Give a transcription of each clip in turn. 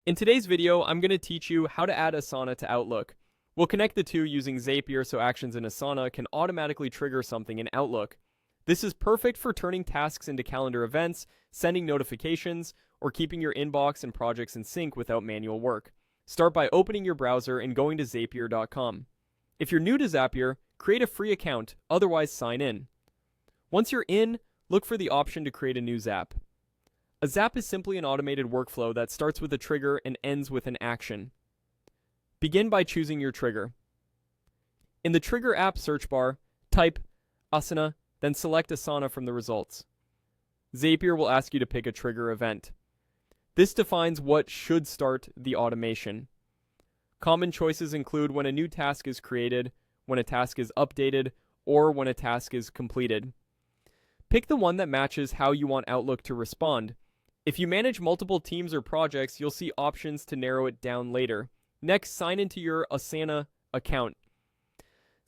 In today's video, I'm going to teach you how to add Asana to Outlook. We'll connect the two using Zapier so actions in Asana can automatically trigger something in Outlook. This is perfect for turning tasks into calendar events, sending notifications, or keeping your inbox and projects in sync without manual work. Start by opening your browser and going to zapier.com. If you're new to Zapier, create a free account, otherwise sign in. Once you're in, look for the option to create a new Zap. A Zap is simply an automated workflow that starts with a trigger and ends with an action. Begin by choosing your trigger. In the Trigger app search bar, type Asana, then select Asana from the results. Zapier will ask you to pick a trigger event. This defines what should start the automation. Common choices include when a new task is created, when a task is updated, or when a task is completed. Pick the one that matches how you want Outlook to respond. If you manage multiple teams or projects, you'll see options to narrow it down later. Next, sign into your Asana account.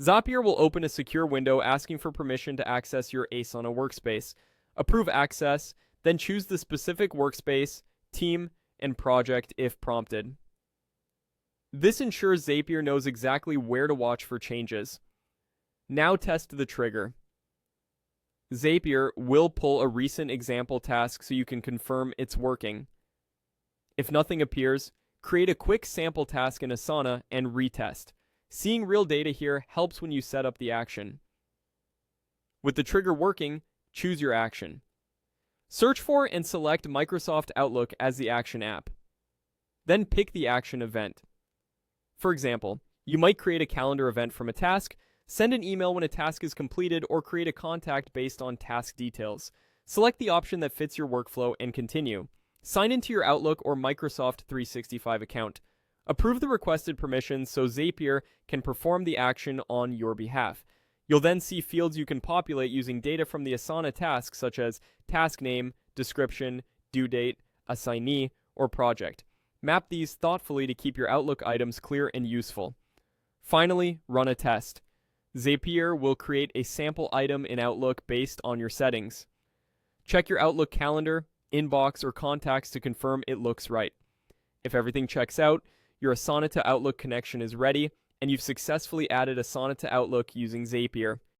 Zapier will open a secure window asking for permission to access your Asana workspace. Approve access, then choose the specific workspace, team, and project if prompted. This ensures Zapier knows exactly where to watch for changes. Now test the trigger. Zapier will pull a recent example task so you can confirm it's working. If nothing appears, create a quick sample task in Asana and retest. Seeing real data here helps when you set up the action. With the trigger working, choose your action. Search for and select Microsoft Outlook as the action app. Then pick the action event. For example, you might create a calendar event from a task, send an email when a task is completed, or create a contact based on task details. Select the option that fits your workflow and continue. Sign into your Outlook or Microsoft 365 account. Approve the requested permissions so Zapier can perform the action on your behalf. You'll then see fields you can populate using data from the Asana task, such as task name, description, due date, assignee, or project. Map these thoughtfully to keep your Outlook items clear and useful. Finally, run a test. Zapier will create a sample item in Outlook based on your settings. Check your Outlook calendar, inbox, or contacts to confirm it looks right. If everything checks out, your Asana to Outlook connection is ready, and you've successfully added Asana to Outlook using Zapier.